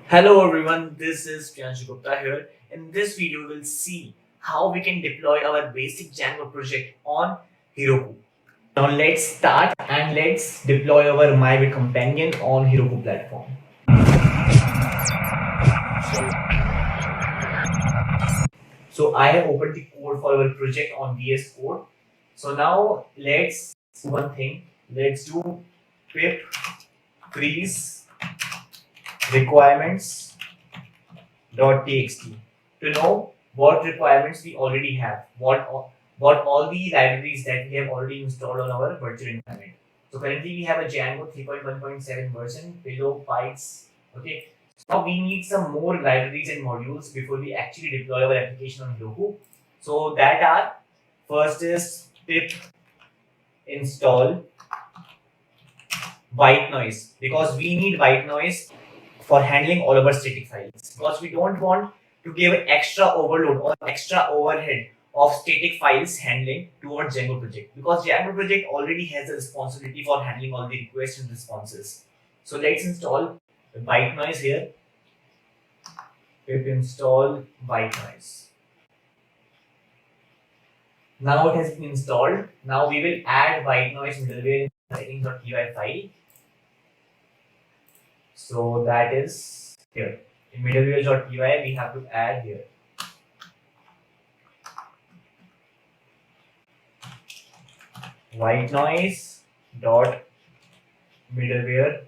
Hello everyone, this is Priyanshu Gupta here. In this video, we'll see how we can deploy our basic Django project on Heroku. Now let's start and let's deploy our MyBit companion on Heroku platform. So I have opened the code for our project on VS Code. So now let's do one thing. Let's do pip freeze requirements.txt to know what requirements we already have, what all the libraries that we have already installed on our virtual environment. So currently we have a Django 3.1.7 version below bytes. Okay. So now we need some more libraries and modules before we actually deploy our application on Heroku. So that are first is pip install white noise, because we need white noise for handling all of our static files, because we don't want to give extra overload or extra overhead of static files handling towards Django project, because Django project already has the responsibility for handling all the requests and responses. So let's install the white noise here. Pip install white noise. Now it has been installed. Now we will add white noise middleware in the settings.py file. So that is here. In middleware.py, we have to add here. White noise dot middleware.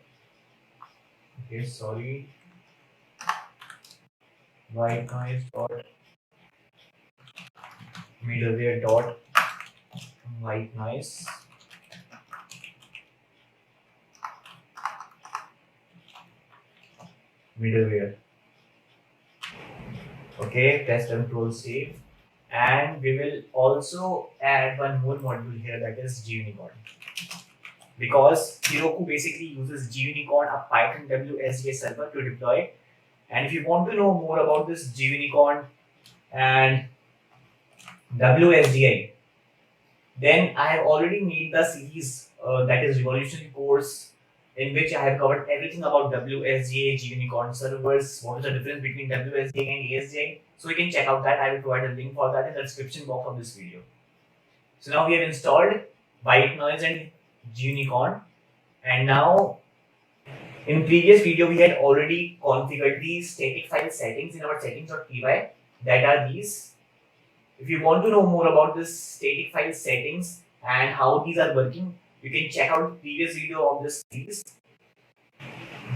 Okay, sorry. White noise dot middleware dot white noise. Middleware. Okay, test control save. And we will also add one more module here, that is GUnicorn. Because Heroku basically uses GUnicorn, a Python WSGI server, to deploy. And if you want to know more about this GUnicorn and WSGI, then I have already made the series that is Revolutionary course, in which I have covered everything about WSGI, GUnicorn servers, what is the difference between WSGI and ASGI. So you can check out that. I will provide a link for that in the description box of this video. So now we have installed white noise and GUnicorn, and now in previous video we had already configured these static file settings in our settings.py, that are these. If you want to know more about this static file settings and how these are working, you can check out the previous video of this series,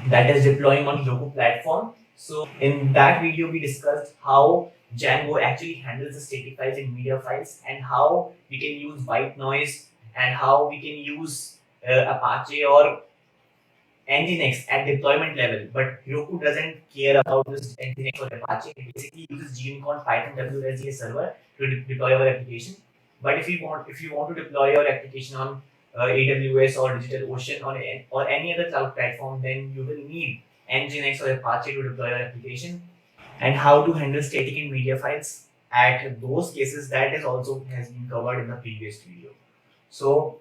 that is deploying on Heroku platform. So in that video, we discussed how Django actually handles the static files and media files, and how we can use white noise, and how we can use Apache or Nginx at deployment level. But Heroku doesn't care about this Nginx or Apache. It basically uses GUnicorn Python WSGI server to deploy our application. But if you want to deploy your application on AWS or DigitalOcean or any other cloud platform, then you will need Nginx or Apache to deploy your application. And how to handle static and media files at those cases, that is also has been covered in the previous video. So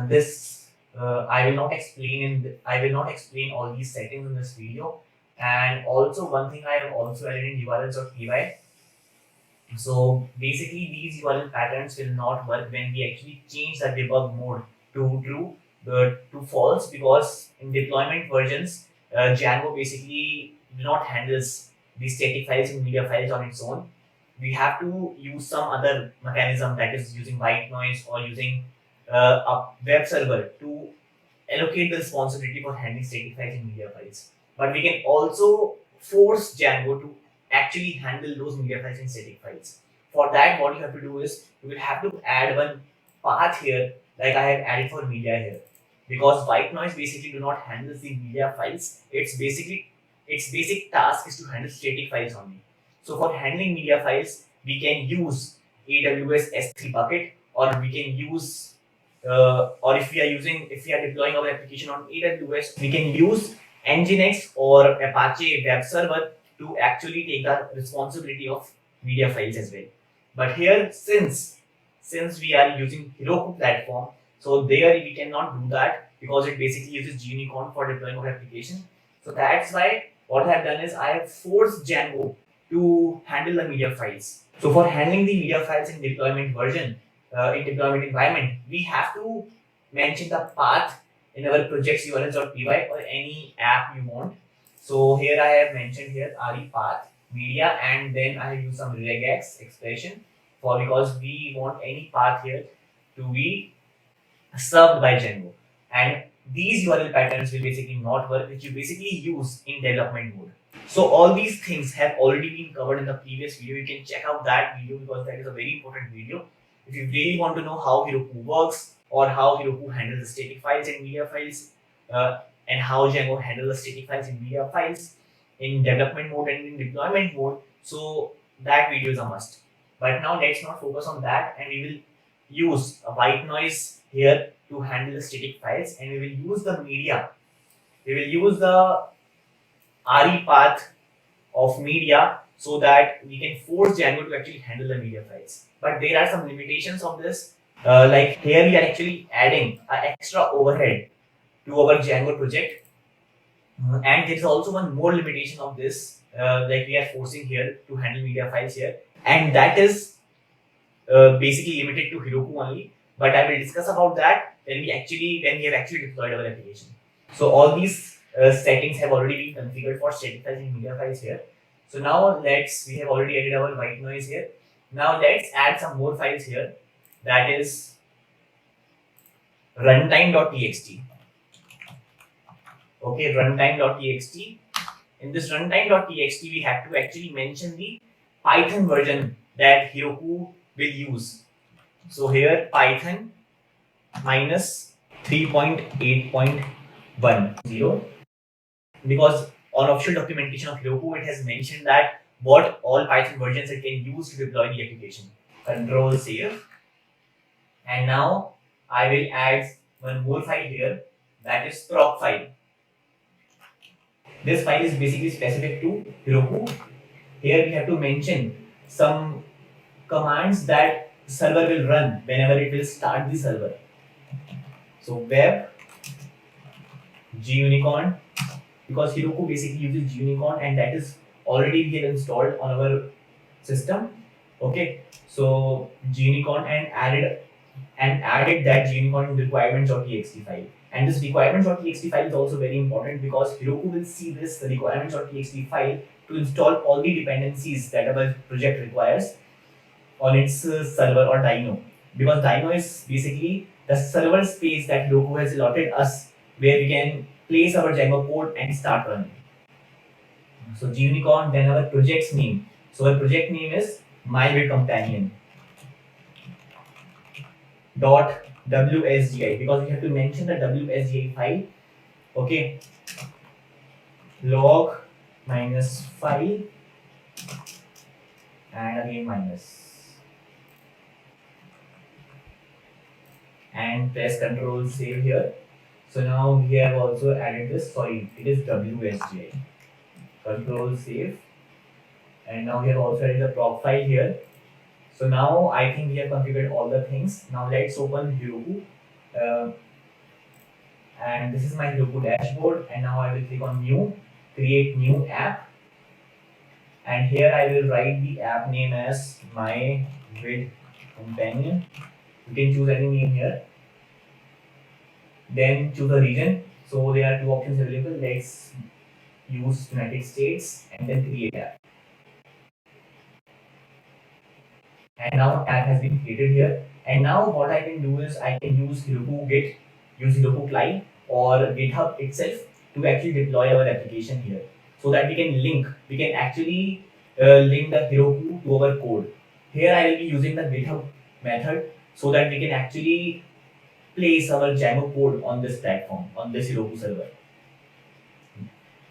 this I will not explain I will not explain all these settings in this video. And also one thing I have also added in URLs.py. So basically these URL patterns will not work when we actually change the debug mode to true to false, because in deployment versions Django basically do not handles the static files and media files on its own. We have to use some other mechanism, that is using white noise or using a web server to allocate the responsibility for handling static files and media files. But we can also force Django to actually handle those media files and static files. For that, what you have to do is you will have to add one path here, like I have added for media here. Because white noise basically do not handle the media files. Its basic task is to handle static files only. So for handling media files, we can use AWS S3 bucket, or we can use or if we are deploying our application on AWS, we can use Nginx or Apache web server to actually take the responsibility of media files as well. But here, since we are using Heroku platform, so there we cannot do that, because it basically uses GUnicorn for deploying our application. So that's why what I have done is I have forced Django to handle the media files. So for handling the media files in deployment version, in deployment environment, we have to mention the path in our projects urls.py or any app you want. So here I have mentioned here re path media, and then I have used some regex expression for because we want any path here to be served by Django. And these URL patterns will basically not work, which you basically use in development mode. So all these things have already been covered in the previous video. You can check out that video because that is a very important video. If you really want to know how Heroku works or how Heroku handles the static files and media files, and how Django handles the static files and media files in development mode and in deployment mode, so that video is a must. But now let's not focus on that, and we will use a white noise here to handle the static files, and we will use the media. We will use the RE path of media so that we can force Django to actually handle the media files. But there are some limitations of this. Like here we are actually adding an extra overhead to our Django project. And there is also one more limitation of this, like we are forcing here to handle media files here. And that is basically limited to Heroku only. But I will discuss about that when we have actually deployed our application. So all these settings have already been configured for static files and media files here. So now we have already added our white noise here. Now let's add some more files here. That is runtime.txt. Okay, runtime.txt. In this runtime.txt, we have to actually mention the Python version that Heroku will use. So here Python minus 3.8.10, because on official documentation of Heroku, it has mentioned that what all Python versions it can use to deploy the application. Control save. And now I will add one more file here, that is proc file. This file is basically specific to Heroku. Here we have to mention some commands that server will run whenever it will start the server. So web gunicorn, because Heroku basically uses gunicorn, and that is already we have installed on our system. Okay, so gunicorn and added that gunicorn requirements.txt file. And this requirements.txt file is also very important because Heroku will see this requirements.txt file to install all the dependencies that our project requires on its server or Dino. Because Dino is basically the server space that Heroku has allotted us, where we can place our Django code and start running. So gunicorn, then our project's name. So our project name is MyWebCompanion .wsgi, because we have to mention the wsgi file. Okay, log minus file and again minus, and press Control save here. So now we have also added this, sorry, it is wsgi. Control save, and now we have also added the proc file here. So now I think we have configured all the things. Now let's open Heroku, and this is my Heroku dashboard. And now I will click on New, create new app, and here I will write the app name as My Web Companion. You can choose any name here. Then choose a region. So there are two options available. Let's use United States, and then create app. And now app has been created here. And now what I can do is I can use Heroku Git, use Heroku CLI or GitHub itself to actually deploy our application here, so that we can actually link the Heroku to our code. Here I will be using the GitHub method so that we can actually place our Django code on this platform, on this Heroku server.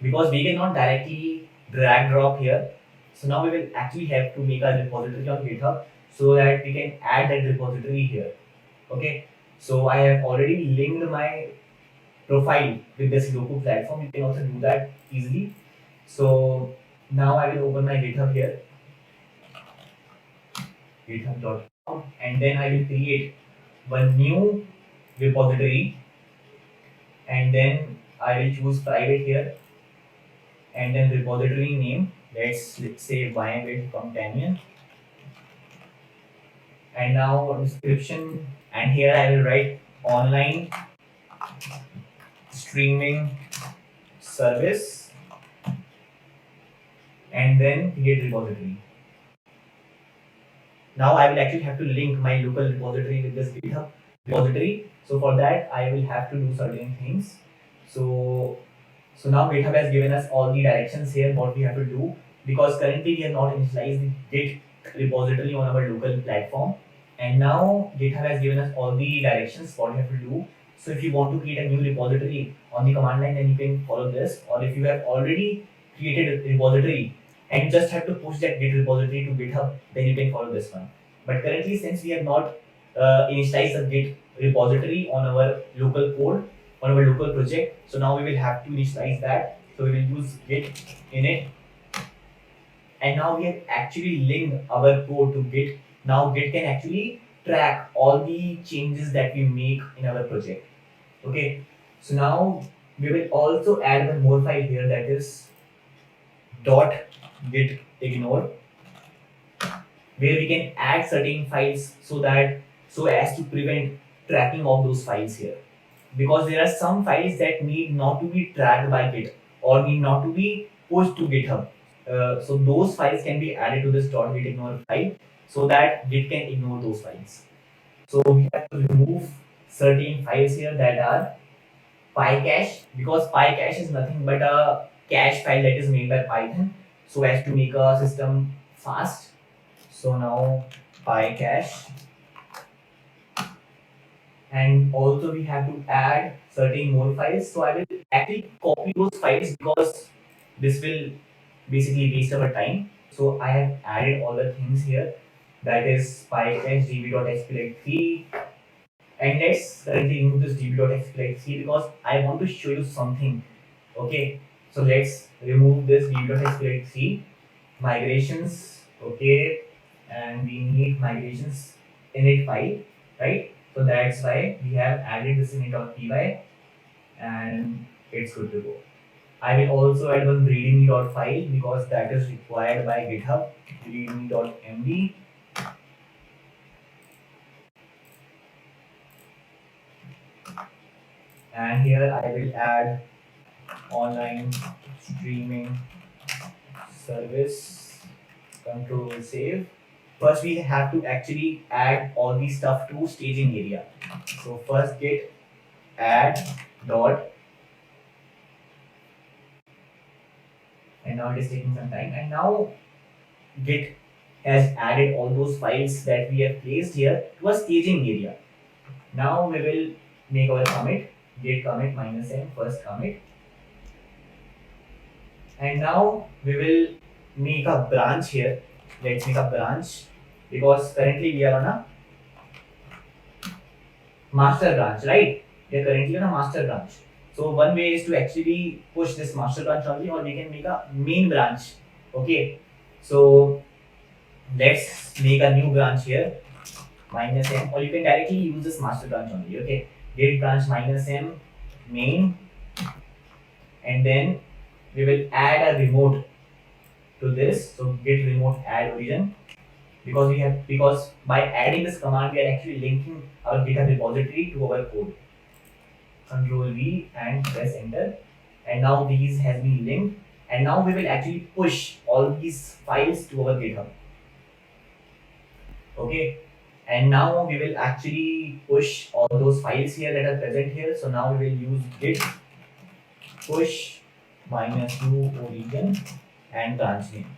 Because we cannot directly drag drop here. So now we will actually have to make a repository on GitHub so that we can add that repository here. Okay, so I have already linked my profile with this Heroku platform. You can also do that easily. So now I will open my GitHub here, github.com, and then I will create one new repository, and then I will choose private here, and and then repository name, let's say YAML companion, and now description, and here I will write online streaming service, and then create repository. Now I will actually have to link my local repository with this GitHub repository. So for that I will have to do certain things. So now GitHub has given us all the directions here what we have to do, because currently we have not initialized the Git repository on our local platform, and now GitHub has given us all the directions what we have to do. So if you want to create a new repository on the command line, then you can follow this, or if you have already created a repository and you just have to push that Git repository to GitHub, then you can follow this one. But currently, since we have not initialized the Git repository on our local code, on our local project, so now we will have to initialize that. So we will use Git init, and now we have actually linked our code to Git. Now Git can actually track all the changes that we make in our project. Okay, so now we will also add one more file here, that is dot git ignore, where we can add certain files so as to prevent tracking of those files here, because there are some files that need not to be tracked by Git or need not to be pushed to GitHub. So those files can be added to this .git ignore file so that Git can ignore those files. So we have to remove certain files here that are PyCache, because PyCache is nothing but a cache file that is made by Python so as to make a system fast. So now PyCache, and also we have to add certain more files. So I will actually copy those files because this will basically waste our time. So I have added all the things here, that is PyCache db.sqlite3, and let's currently remove this db.sqlite3 because I want to show you something. Okay, so let's remove this db.sqlite3 migrations. Okay, and we need migrations init file, right? So that's why we have added this init.py, and it's good to go. I will also add one readme.file because that is required by GitHub, readme.md. And here I will add online streaming service, control save. First we have to actually add all these stuff to staging area. So first git add dot, and now it is taking some time, and now git has added all those files that we have placed here to a staging area. Now we will make our commit, git commit -m first commit, and now we will make a branch here. Let's make a branch because currently we are on a master branch, right? We are currently on a master branch. So one way is to actually push this master branch only, or we can make a main branch. Okay, so let's make a new branch here, -m, or you can directly use this master branch only. Okay, git branch -m main, and then we will add a remote to this. So git remote add origin, because by adding this command we are actually linking our GitHub repository to our code. Control V and press enter, and now these has been linked, and now we will actually push all these files to our GitHub. Okay, and now we will actually push all those files here that are present here. So now we will use git push -u origin and branch name,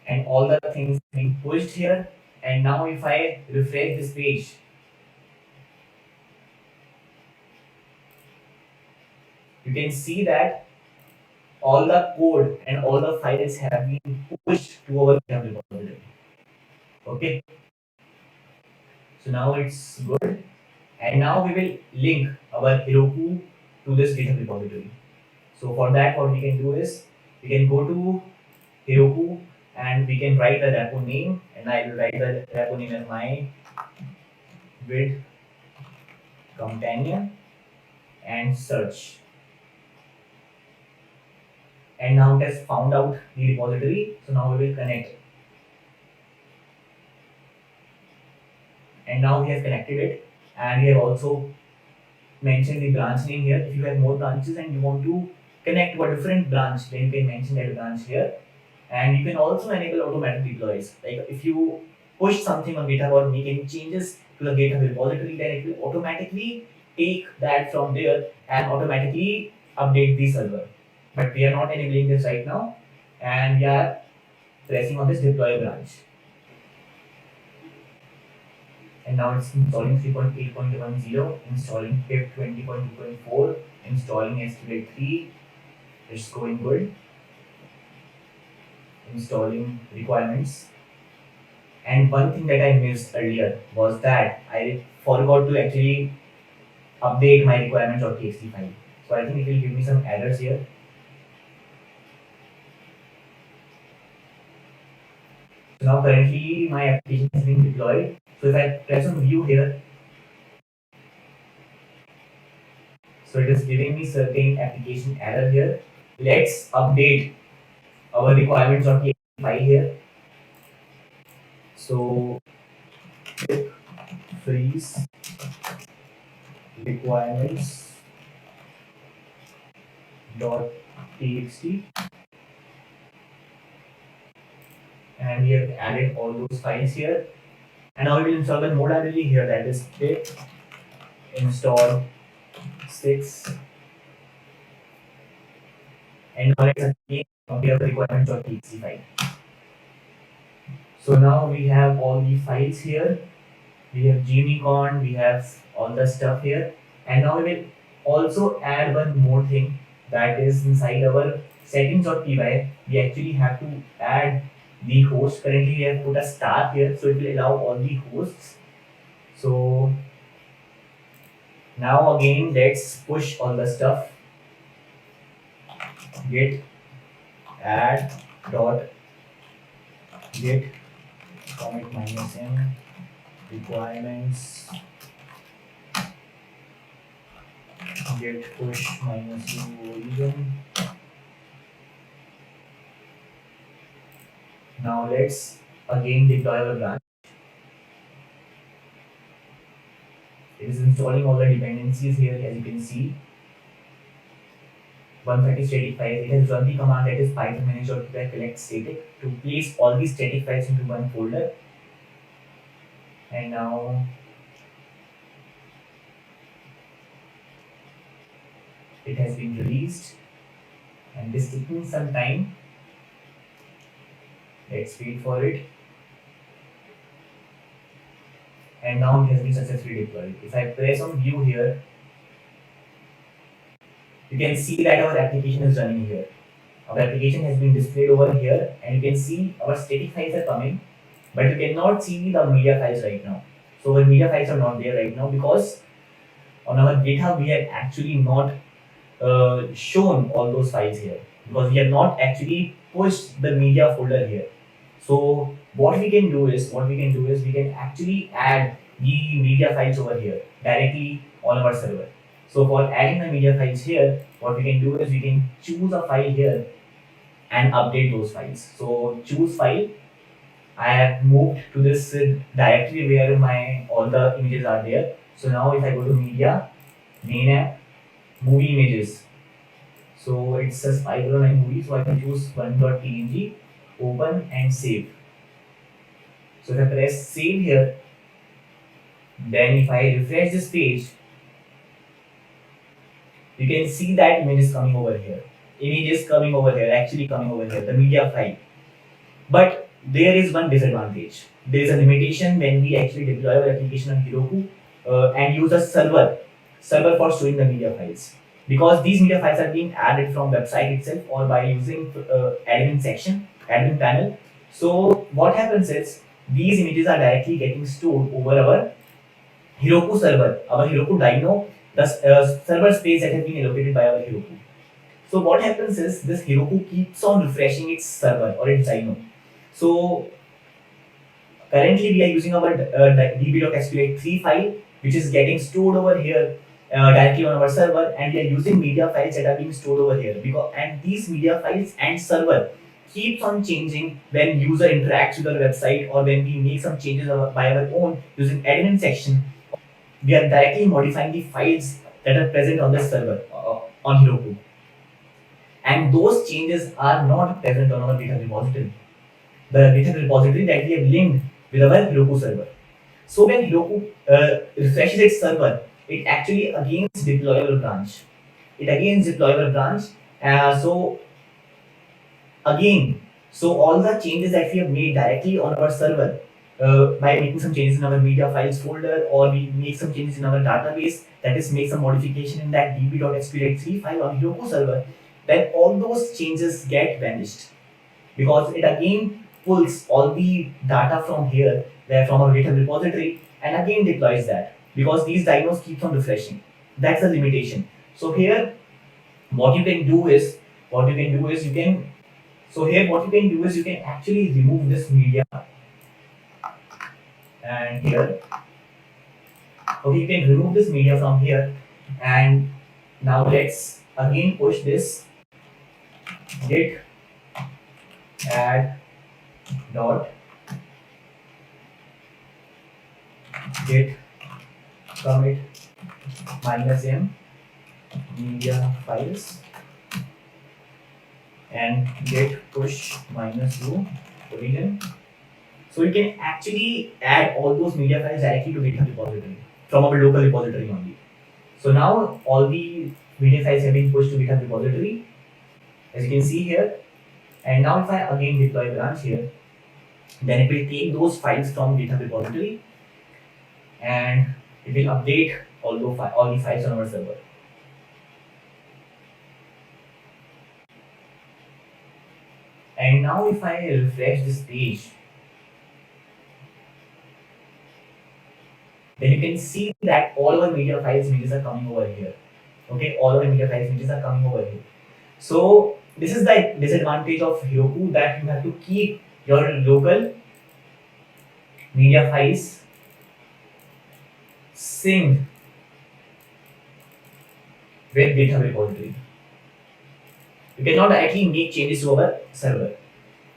and all the things being pushed here. And now if I refresh this page, you can see that all the code and all the files have been pushed to our GitHub repository. Okay, so now it's good, and now we will link our Heroku to this GitHub repository. So for that, what we can do is we can go to Heroku and we can write the repo name, and I will write the repo name as my with companion, and search. And now it has found out the repository. So now we will connect. And now we have connected it. And we have also mentioned the branch name here. If you have more branches and you want to connect to a different branch, then you can mention that branch here. And you can also enable automatic deploys. Like if you push something on GitHub or make any changes to the GitHub repository, then it will automatically take that from there and automatically update the server. But we are not enabling this right now, and we are pressing on this deploy branch. And now it's installing 3.8.10, installing pip 20.2.4, installing SQLite 3. It's going good. Installing requirements. And one thing that I missed earlier was that I forgot to actually update my requirements.txt file. So I think it will give me some errors here. So now currently my application is being deployed. So if I press on view here, so it is giving me certain application error here. Let's update our requirements.txt file here. So freeze requirements.txt, and we have added all those files here. And now we will install the node library here, that is pip install 6. And now let's again compare the requirements.txt file. So now we have all the files here. We have Gunicorn, we have all the stuff here. And now we will also add one more thing, that is inside our settings.py. We actually have to add the host. Currently we have put a star here, so it will allow all the hosts. So now again let's push all the stuff. Git add dot git commit -m requirements git push -u origin. Now let's again deploy our branch. It is installing all the dependencies here, as you can see. 130 static files. It has run the command, that is python manage.py collect static, to place all these static files into one folder. And now it has been released, and this is taking some time. Let's wait for it. And now it has been successfully deployed. If I press on view here, you can see that our application is running here. Our application has been displayed over here, and you can see our static files are coming, but you cannot see the media files right now. So our media files are not there right now because on our GitHub we have actually not shown all those files here, because we have not actually pushed the media folder here. So what we can do is we can actually add the media files over here directly on our server. So for adding the media files here, what we can do is we can choose a file here and update those files. So choose file. I have moved to this directory where my all the images are there. So now if I go to media, main app, movie images. So it says 509 movies, so I can choose 1.png, open and save. So if I press save here, then if I refresh this page, you can see that image is coming over here. Image is coming over here, actually coming over here, the media file. But there is one disadvantage. There is a limitation when we actually deploy our application on Heroku and use a server for storing the media files. Because these media files are being added from website itself or by using admin panel. So what happens is these images are directly getting stored over our Heroku server, our Heroku Dino, the server space that has been allocated by our Heroku. So what happens is this Heroku keeps on refreshing its server or its Dino. So currently we are using our db.sqlite 3 file, which is getting stored over here directly on our server, and we are using media files that are being stored over here, because and these media files and server keeps on changing when user interacts with our website, or when we make some changes by our own using admin section. We are directly modifying the files that are present on the server on Heroku, and those changes are not present on our GitHub repository, the GitHub repository that we have linked with our Heroku server. So when Heroku refreshes its server, it actually again deploy our branch. It again deploy our branch. So again, so all the changes that we have made directly on our server, by making some changes in our media files folder, or we make some changes in our database, that is make some modification in that db.sqlite3 file on Heroku server, then all those changes get vanished, because it again pulls all the data from here, from our GitHub repository, and again deploys that, because these dynos keep on refreshing. That's the limitation. So here, what you can do is, you can, so here what you can do is you can actually remove this media, and here, okay, you can remove this media from here, and now let's again push this git add dot git commit -m media files, and git push -u origin. So you can actually add all those media files directly to GitHub repository from our local repository only. So now all the media files have been pushed to GitHub repository, as you can see here. And now if I again deploy branch here, then it will take those files from GitHub repository, and it will update all the files on our server. And now if I refresh this page, then you can see that all our media files images are coming over here. Okay, all our media files images are coming over here. So this is the disadvantage of Heroku, that you have to keep your local media files synced with GitHub repository. You cannot directly make changes to our server.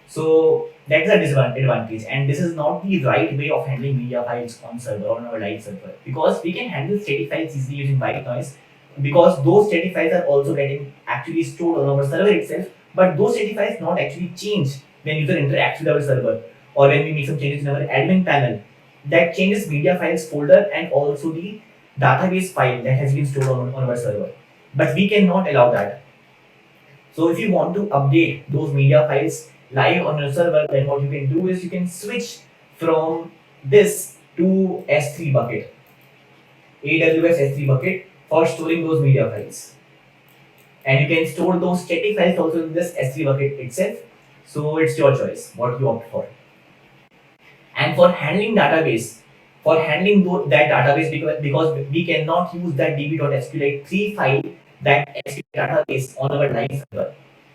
So that's a disadvantage, and this is not the right way of handling media files on server, on our live server, because we can handle static files easily using white noise, because those static files are also getting actually stored on our server itself, but those static files not actually change when user interacts with our server, or when we make some changes in our admin panel. That changes media files folder and also the database file that has been stored on our server, but we cannot allow that. So if you want to update those media files live on your server, then what you can do is you can switch from this to S3 bucket, AWS S3 bucket, for storing those media files. And you can store those static files also in this S3 bucket itself. So it's your choice what you opt for. And for handling database, that database, because we cannot use that db.sqlite3 file, that SQL database on our live server.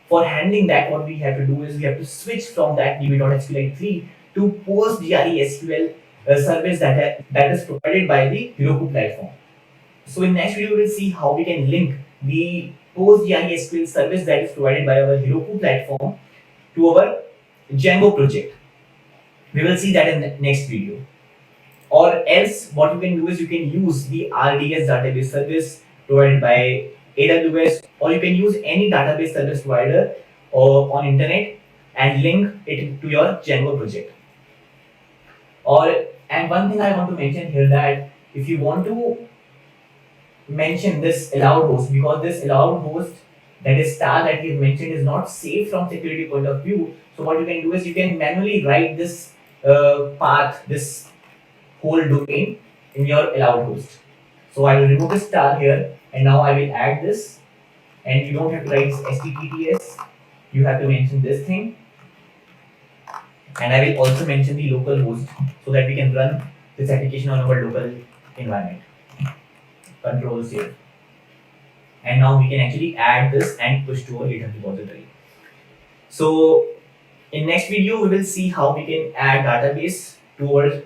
For handling that, what we have to do is we have to switch from that db.sqlite3 to PostgreSQL service that is provided by the Heroku platform. So in next video, we will see how we can link the PostgreSQL service that is provided by our Heroku platform to our Django project. We will see that in the next video. Or else, what you can do is you can use the RDS database service provided by AWS, or you can use any database service provider or on internet and link it to your Django project. And one thing I want to mention here, that if you want to mention this allowed host, because this allowed host, that is star that we have mentioned, is not safe from security point of view. So what you can do is you can manually write this path, this whole domain in your allowed host. So I will remove the star here, and now I will add this, and you don't have to write https, you have to mention this thing, and I will also mention the local host so that we can run this application on our local environment. Control save, and now we can actually add this and push to our GitHub repository. So in next video we will see how we can add database to our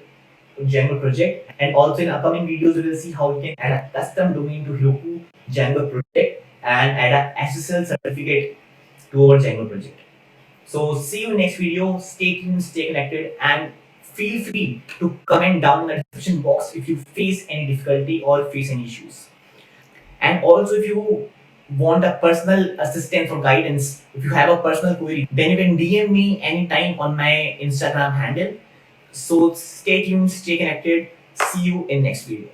Django project. And also in upcoming videos, we will see how we can add a custom domain to Heroku Django project and add a SSL certificate to our Django project. So see you in next video. Stay tuned, stay connected, and feel free to comment down in the description box if you face any difficulty or face any issues. And also, if you want a personal assistance or guidance, if you have a personal query, then you can DM me anytime on my Instagram handle. So stay tuned, stay connected. See you in next video.